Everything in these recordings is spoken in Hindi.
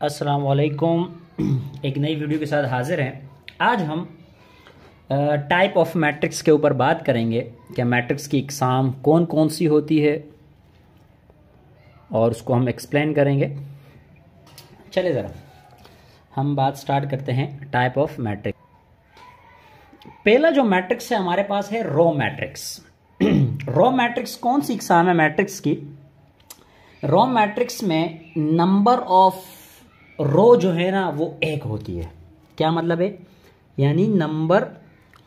अस्सलाम वालेकुम। एक नई वीडियो के साथ हाजिर हैं। आज हम टाइप ऑफ मैट्रिक्स के ऊपर बात करेंगे। क्या मैट्रिक्स की इकसाम कौन कौन सी होती है और उसको हम एक्सप्लेन करेंगे। चले ज़रा हम बात स्टार्ट करते हैं टाइप ऑफ मैट्रिक्स। पहला जो मैट्रिक्स है हमारे पास है रो मैट्रिक्स। रो मैट्रिक्स कौन सी इकसाम है मैट्रिक्स की? रो मैट्रिक्स में नंबर ऑफ रो जो है ना वो एक होती है। क्या मतलब है? यानी नंबर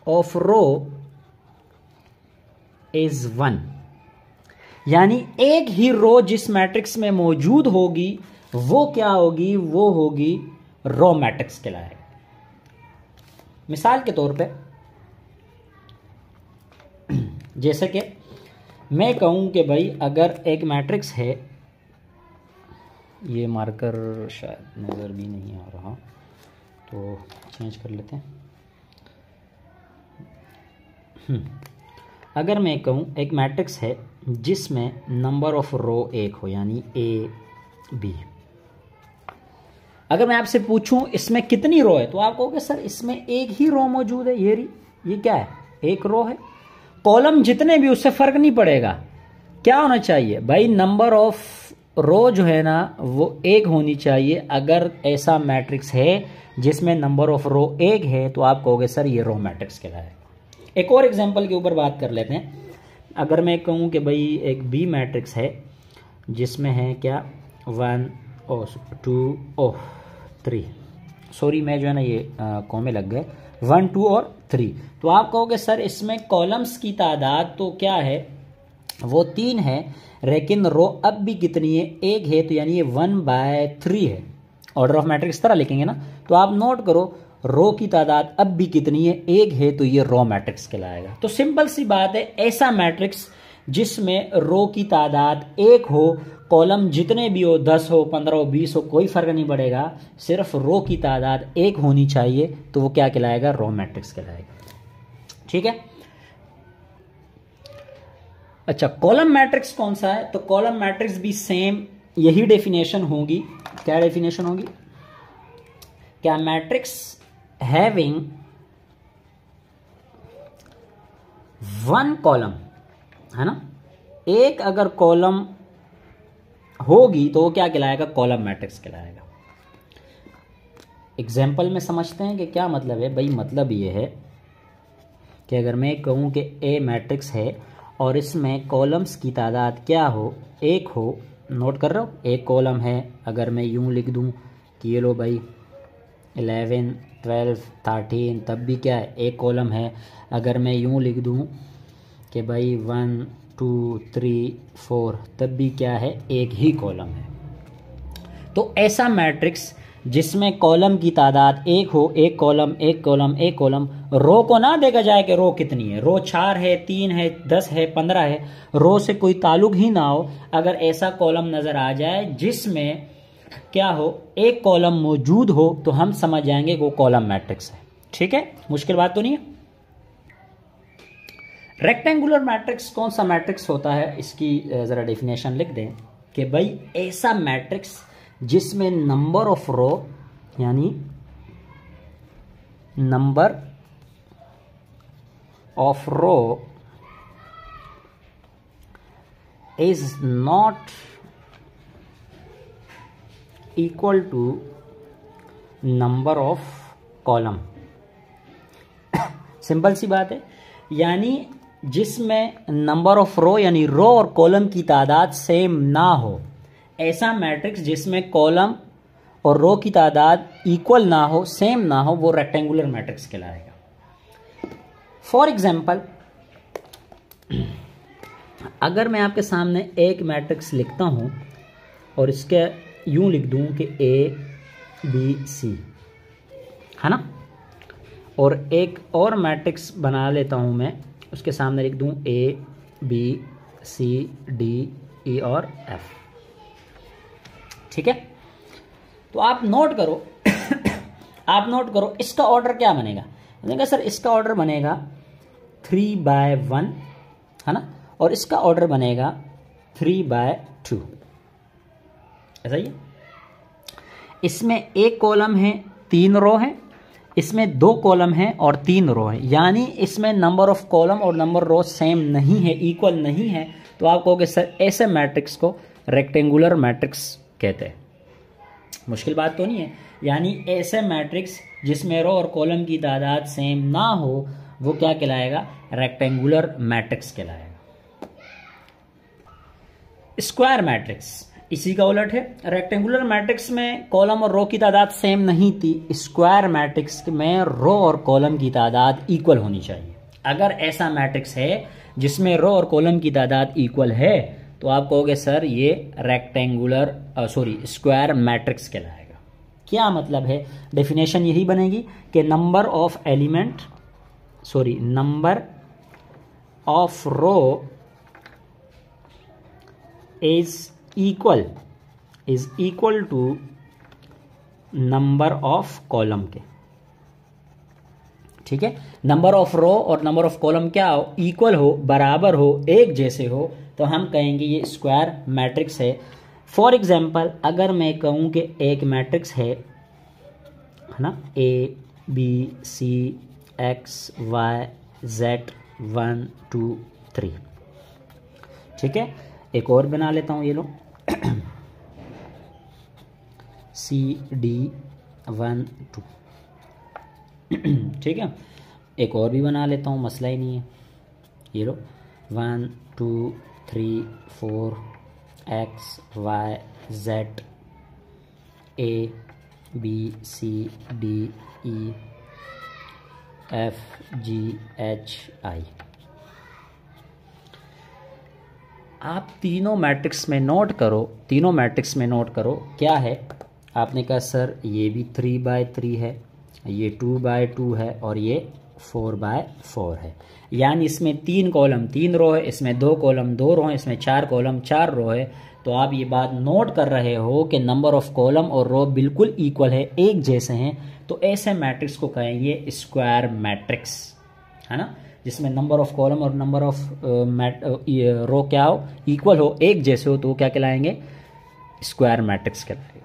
ऑफ रो इज 1, यानी एक ही रो जिस मैट्रिक्स में मौजूद होगी वो क्या होगी? वो होगी रो मैट्रिक्स कहलाएगा। मिसाल के तौर पे जैसे कि मैं कहूं कि भाई अगर एक मैट्रिक्स है, ये मार्कर शायद नज़र भी नहीं आ रहा तो चेंज कर लेते हैं। अगर मैं कहूं एक मैट्रिक्स है जिसमें नंबर ऑफ रो एक हो, यानी ए बी। अगर मैं आपसे पूछूं इसमें कितनी रो है तो आप कहोगे सर इसमें एक ही रो मौजूद है। ये क्या है? एक रो है। कॉलम जितने भी उससे फर्क नहीं पड़ेगा। क्या होना चाहिए भाई? नंबर ऑफ रो जो है ना वो एक होनी चाहिए। अगर ऐसा मैट्रिक्स है जिसमें नंबर ऑफ रो एक है तो आप कहोगे सर ये रो मैट्रिक्स कहलाएगा। एक और एग्जांपल के ऊपर बात कर लेते हैं। अगर मैं कहूँ कि भाई एक बी मैट्रिक्स है जिसमें है क्या 1 और 2 और 3, सॉरी मैं जो है ना ये कॉमे लग गए, 1 2 और 3। तो आप कहोगे सर इसमें कॉलम्स की तादाद तो क्या है? वो 3 है, लेकिन रो अब भी कितनी है? एक है, तो यानी ये 1/3 है। ऑर्डर ऑफ मैट्रिक्स इस तरह लिखेंगे ना। तो आप नोट करो रो की तादाद अब भी कितनी है? एक है, तो ये रो मैट्रिक्स कहलाएगा। तो सिंपल सी बात है, ऐसा मैट्रिक्स जिसमें रो की तादाद एक हो, कॉलम जितने भी हो 10 हो 15 हो 20 हो कोई फर्क नहीं पड़ेगा, सिर्फ रो की तादाद एक होनी चाहिए, तो वो क्या कहलाएगा? रो मैट्रिक्स कहलाएगा। ठीक है। अच्छा, कॉलम मैट्रिक्स कौन सा है? तो कॉलम मैट्रिक्स भी सेम यही डेफिनेशन होगी। क्या डेफिनेशन होगी? क्या मैट्रिक्स हैविंग 1 कॉलम, है ना, एक अगर कॉलम होगी तो वो क्या कहलाएगा? कॉलम मैट्रिक्स कहलाएगा। एग्जाम्पल में समझते हैं कि क्या मतलब है। भाई मतलब ये है कि अगर मैं कहूँ कि ए मैट्रिक्स है और इसमें कॉलम्स की तादाद क्या हो? एक हो। नोट कर रहे हो? एक कॉलम है। अगर मैं यूं लिख दूं कि ये लो भाई 11 12 13, तब भी क्या है? एक कॉलम है। अगर मैं यूं लिख दूं कि भाई 1 2 3 4, तब भी क्या है? एक ही कॉलम है। तो ऐसा मैट्रिक्स जिसमें कॉलम की तादाद एक हो, एक कॉलम एक कॉलम एक कॉलम, रो को ना देखा जाए कि रो कितनी है, रो 4 है 3 है 10 है 15 है, रो से कोई ताल्लुक ही ना हो। अगर ऐसा कॉलम नजर आ जाए जिसमें क्या हो? एक कॉलम मौजूद हो, तो हम समझ जाएंगे कि वो कॉलम मैट्रिक्स है। ठीक है, मुश्किल बात तो नहीं है। रेक्टेंगुलर मैट्रिक्स कौन सा मैट्रिक्स होता है? इसकी जरा डेफिनेशन लिख दें कि भाई ऐसा मैट्रिक्स जिसमें नंबर ऑफ रो, यानी number of row is not equal to number of column. Simple सी बात है, यानी जिसमें नंबर ऑफ रो यानी रो और कॉलम की तादाद सेम ना हो, ऐसा मैट्रिक्स जिसमें कॉलम और रो की तादाद इक्वल ना हो, सेम ना हो, वो रेक्टेंगुलर मैट्रिक्स कहलाएगा। फॉर एग्जाम्पल, अगर मैं आपके सामने एक मैट्रिक्स लिखता हूं और इसके यूं लिख दूं कि ABC, है ना, और एक और मैट्रिक्स बना लेता हूं मैं, उसके सामने लिख दूं ABCDE और F। ठीक है। तो आप नोट करो आप नोट करो इसका ऑर्डर क्या बनेगा? सर इसका ऑर्डर बनेगा 3/1, है ना, और इसका ऑर्डर बनेगा 3/2। ऐसा ही है। इसमें एक कॉलम है 3 रो है, इसमें 2 कॉलम है और 3 रो है, यानी इसमें नंबर ऑफ कॉलम और नंबर रो सेम नहीं है, इक्वल नहीं है, तो आप कहोगे सर ऐसे मैट्रिक्स को रेक्टेंगुलर मैट्रिक्स कहते हैं। मुश्किल बात तो नहीं है। यानी ऐसे मैट्रिक्स जिसमें रो और कॉलम की तादाद सेम ना हो वो क्या कहलाएगा? रेक्टेंगुलर मैट्रिक्स कहलाएगा। स्क्वायर मैट्रिक्स इसी का उलट है। रेक्टेंगुलर मैट्रिक्स में कॉलम और रो की तादाद सेम नहीं थी, स्क्वायर मैट्रिक्स में रो और कॉलम की तादाद इक्वल होनी चाहिए। अगर ऐसा मैट्रिक्स है जिसमें रो और कॉलम की तादाद इक्वल है तो आप कहोगे सर ये रेक्टेंगुलर स्क्वायर मैट्रिक्स कहलाएगा। क्या मतलब है? डेफिनेशन यही बनेगी कि number of row is equal to number of column के। ठीक है, नंबर ऑफ रो और नंबर ऑफ कॉलम क्या हो? इक्वल हो, बराबर हो, एक जैसे हो, तो हम कहेंगे ये स्क्वायर मैट्रिक्स है। फॉर एग्जाम्पल अगर मैं कहूं कि एक मैट्रिक्स है ना, A B C X Y Z 1 2 3, ठीक है, एक और बना लेता हूं, ये लो C D 1 2, ठीक है, एक और भी बना लेता हूँ, मसला ही नहीं है। ये लो 1 2 3 4 X Y Z A B C D E F G H I। आप तीनों मैट्रिक्स में नोट करो, क्या है? आपने कहा सर ये भी 3/3 है, ये 2/2 है और ये 4/4 है। यानी इसमें 3 कॉलम 3 रो है, इसमें 2 कॉलम 2 रो है, इसमें 4 कॉलम 4 रो है। तो आप ये बात नोट कर रहे हो कि नंबर ऑफ कॉलम और रो बिल्कुल इक्वल है, एक जैसे हैं। तो ऐसे मैट्रिक्स को कहेंगे स्क्वायर मैट्रिक्स, है ना, जिसमें नंबर ऑफ कॉलम और नंबर ऑफ रो क्या हो? इक्वल हो, एक जैसे हो, तो वो क्या कहलाएंगे? स्क्वायर मैट्रिक्स कहलाएंगे।